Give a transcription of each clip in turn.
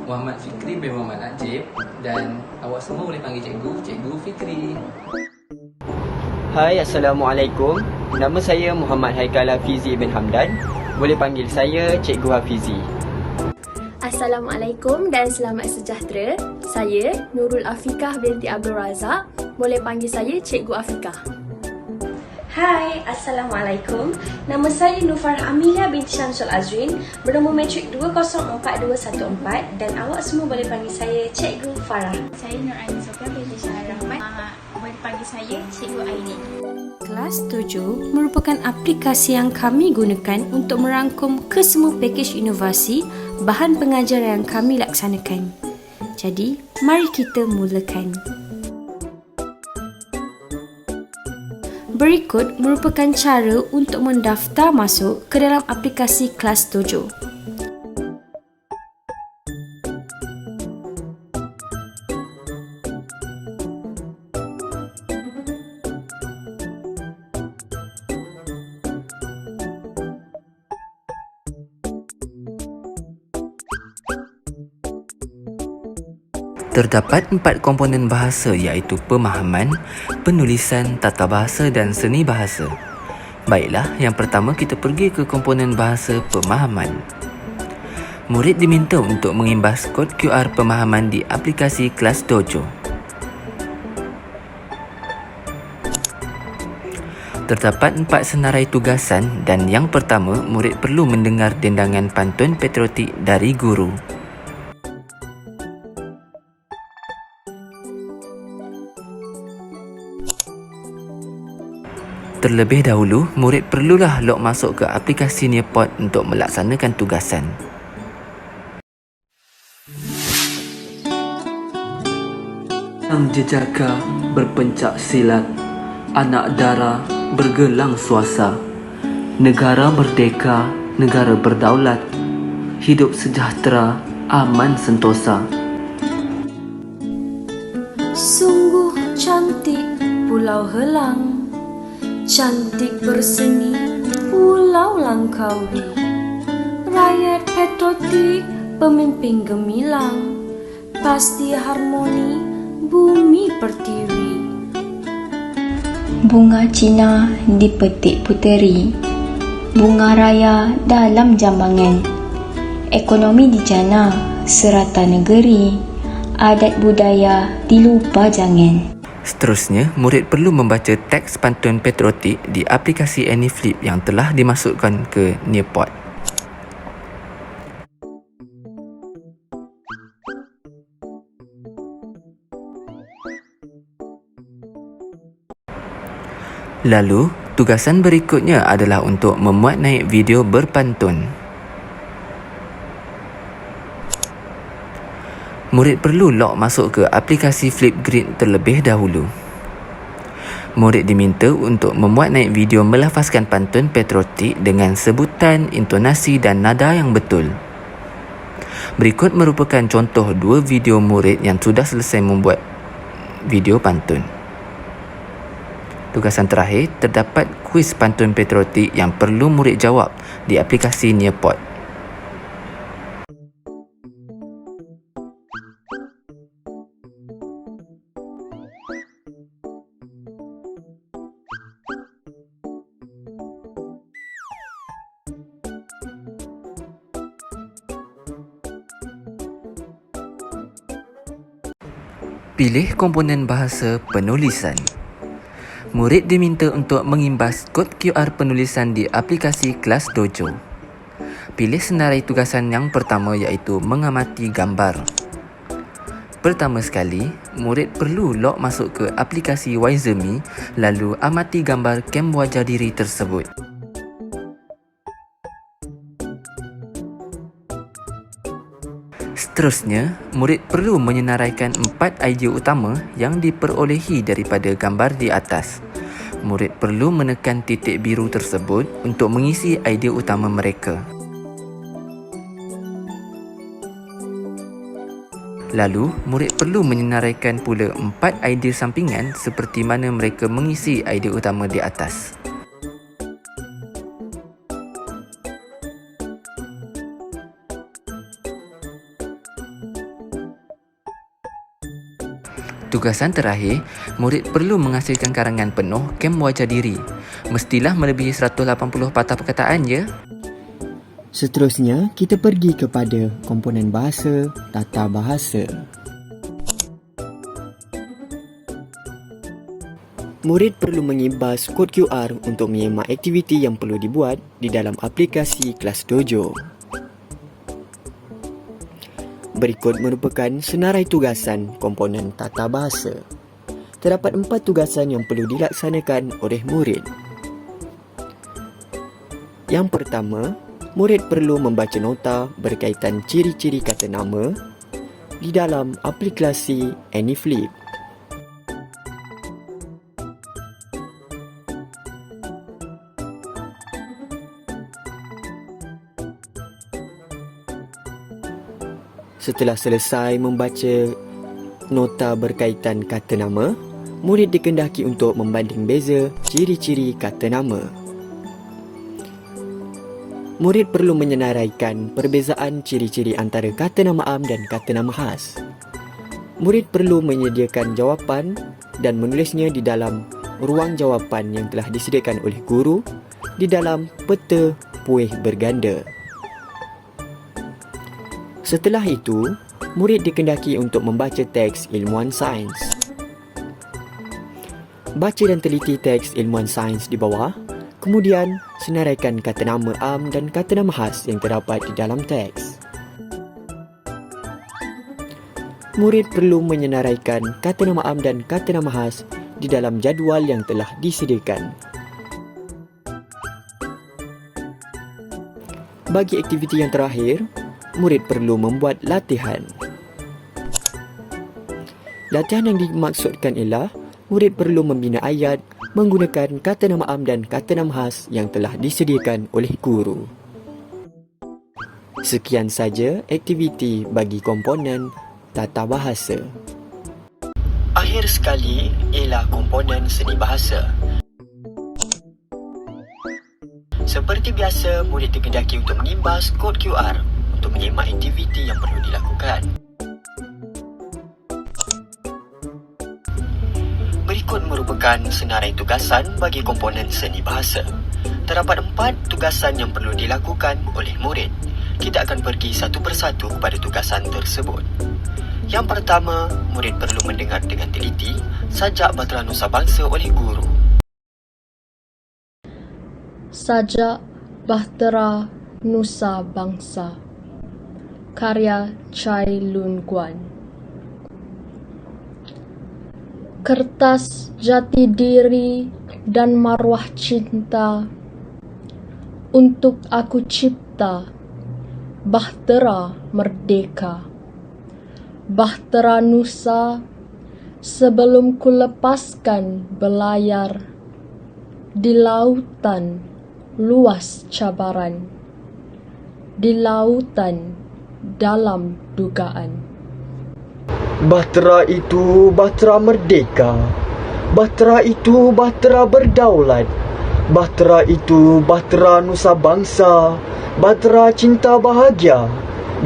Muhammad Fikri bin Muhammad Najib dan awak semua boleh panggil Cikgu Fikri. Hai, Assalamualaikum. Nama saya Muhammad Haikal Hafizi bin Hamdan. Boleh panggil saya Cikgu Hafizi. Assalamualaikum dan selamat sejahtera. Saya Nurul Afikah binti Abdul Razak. Boleh panggil saya Cikgu Afikah. Hai, Assalamualaikum. Nama saya Nufar Amelia binti Syamsul Azrin, bernombor matrik 204214 dan awak semua boleh panggil saya Cikgu Farah. Saya Nur Aini Sofia binti Syahir Rahmat. Boleh panggil saya Cikgu Aini. Kelas 7 merupakan aplikasi yang kami gunakan untuk merangkum kesemua pakej inovasi bahan pengajaran yang kami laksanakan. Jadi, mari kita mulakan. Berikut merupakan cara untuk mendaftar masuk ke dalam aplikasi Kelas 7. Terdapat 4 komponen bahasa iaitu pemahaman, penulisan, tata bahasa dan seni bahasa. Baiklah, yang pertama kita pergi ke komponen bahasa pemahaman. Murid diminta untuk mengimbas kod QR pemahaman di aplikasi Kelas Dojo. Terdapat 4 senarai tugasan dan yang pertama, murid perlu mendengar dendangan pantun patriotik dari guru. Terlebih dahulu, murid perlulah log masuk ke aplikasi Nearpod untuk melaksanakan tugasan. Sang jejaka berpencak silat, anak dara bergelang suasa. Negara merdeka, negara berdaulat, hidup sejahtera, aman sentosa. Sungguh cantik Pulau Helang, cantik berseni Pulau Langkawi. Rakyat patriotik, pemimpin gemilang, pasti harmoni bumi pertiwi. Bunga Cina dipetik puteri, bunga raya dalam jambangan. Ekonomi dijana serata negeri, adat budaya dilupa jangan. Seterusnya, murid perlu membaca teks pantun patriotik di aplikasi AnyFlip yang telah dimasukkan ke Nearpod. Lalu, tugasan berikutnya adalah untuk memuat naik video berpantun. Murid perlu log masuk ke aplikasi Flipgrid terlebih dahulu. Murid diminta untuk memuat naik video melafazkan pantun patriotik dengan sebutan, intonasi dan nada yang betul. Berikut merupakan contoh 2 video murid yang sudah selesai membuat video pantun. Tugasan terakhir, terdapat kuis pantun patriotik yang perlu murid jawab di aplikasi Nearpod. Pilih komponen bahasa penulisan. Murid diminta untuk mengimbas kod QR penulisan di aplikasi Kelas Dojo. Pilih senarai tugasan yang pertama iaitu mengamati gambar. Pertama sekali, murid perlu log masuk ke aplikasi Wisemi lalu amati gambar kem wajah diri tersebut. Seterusnya, murid perlu menyenaraikan 4 idea utama yang diperolehi daripada gambar di atas. Murid perlu menekan titik biru tersebut untuk mengisi idea utama mereka. Lalu, murid perlu menyenaraikan pula 4 idea sampingan seperti mana mereka mengisi idea utama di atas. Tugasan terakhir, murid perlu menghasilkan karangan penuh kem wajah diri. Mestilah melebihi 180 patah perkataan je. Seterusnya, kita pergi kepada komponen bahasa, tata bahasa. Murid perlu mengimbas kod QR untuk menyemak aktiviti yang perlu dibuat di dalam aplikasi Kelas Dojo. Berikut merupakan senarai tugasan komponen tata bahasa. Terdapat 4 tugasan yang perlu dilaksanakan oleh murid. Yang pertama, murid perlu membaca nota berkaitan ciri-ciri kata nama di dalam aplikasi AnyFlip. Setelah selesai membaca nota berkaitan kata nama, murid dikehendaki untuk membanding beza ciri-ciri kata nama. Murid perlu menyenaraikan perbezaan ciri-ciri antara kata nama am dan kata nama khas. Murid perlu menyediakan jawapan dan menulisnya di dalam ruang jawapan yang telah disediakan oleh guru di dalam peta puih berganda. Setelah itu, murid dikehendaki untuk membaca teks ilmuan sains. Baca dan teliti teks ilmuan sains di bawah, kemudian senaraikan kata nama am dan kata nama khas yang terdapat di dalam teks. Murid perlu menyenaraikan kata nama am dan kata nama khas di dalam jadual yang telah disediakan. Bagi aktiviti yang terakhir, murid perlu membuat latihan. Latihan yang dimaksudkan ialah murid perlu membina ayat menggunakan kata nama am dan kata nama khas yang telah disediakan oleh guru. Sekian saja aktiviti bagi komponen tata bahasa. Akhir sekali ialah komponen seni bahasa. Seperti biasa, murid dikehendaki untuk mengimbas kod QR untuk menyemak aktiviti yang perlu dilakukan. Berikut merupakan senarai tugasan bagi komponen seni bahasa. Terdapat 4 tugasan yang perlu dilakukan oleh murid. Kita akan pergi satu persatu kepada tugasan tersebut. Yang pertama, murid perlu mendengar dengan teliti sajak Bahtera Nusa Bangsa oleh guru. Sajak Bahtera Nusa Bangsa, karya Chai Lun Guan. Kertas jati diri dan marwah cinta untuk aku cipta, Bahtera merdeka. Bahtera Nusa sebelum ku lepaskan belayar di lautan luas cabaran, di lautan dalam dugaan. Bahtera itu bahtera merdeka. Bahtera itu bahtera berdaulat. Bahtera itu bahtera Nusa Bangsa. Bahtera cinta bahagia.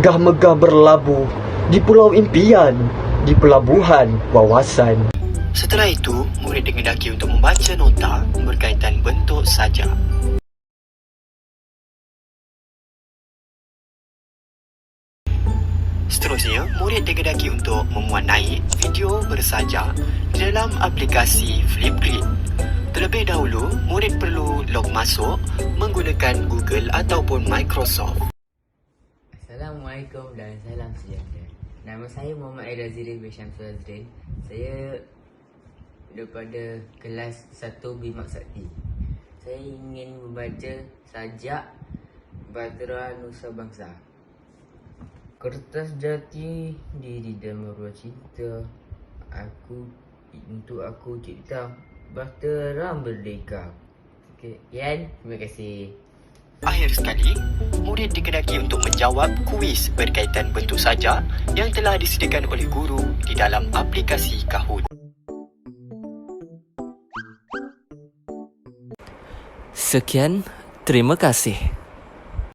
Gah megah berlabuh di pulau impian, di pelabuhan wawasan. Setelah itu, murid dikehendaki untuk membaca nota berkaitan bentuk sajak. Seterusnya, murid dikehendaki untuk memuat naik video bersajak di dalam aplikasi Flipgrid. Terlebih dahulu, murid perlu log masuk menggunakan Google ataupun Microsoft. Assalamualaikum dan salam sejahtera. Nama saya Muhammad Aidaziri bin Syamsul Azrin. Saya daripada kelas 1B Maksakti. Saya ingin membaca sajak Bahtera Nusa Bangsa. Kertas jati diri dan marwah cinta untuk aku cipta, Bahtera merdeka. Sekian, terima kasih. Akhir sekali, murid dikehendaki untuk menjawab kuis berkaitan bentuk sajak yang telah disediakan oleh guru di dalam aplikasi Kahoot. Sekian, terima kasih.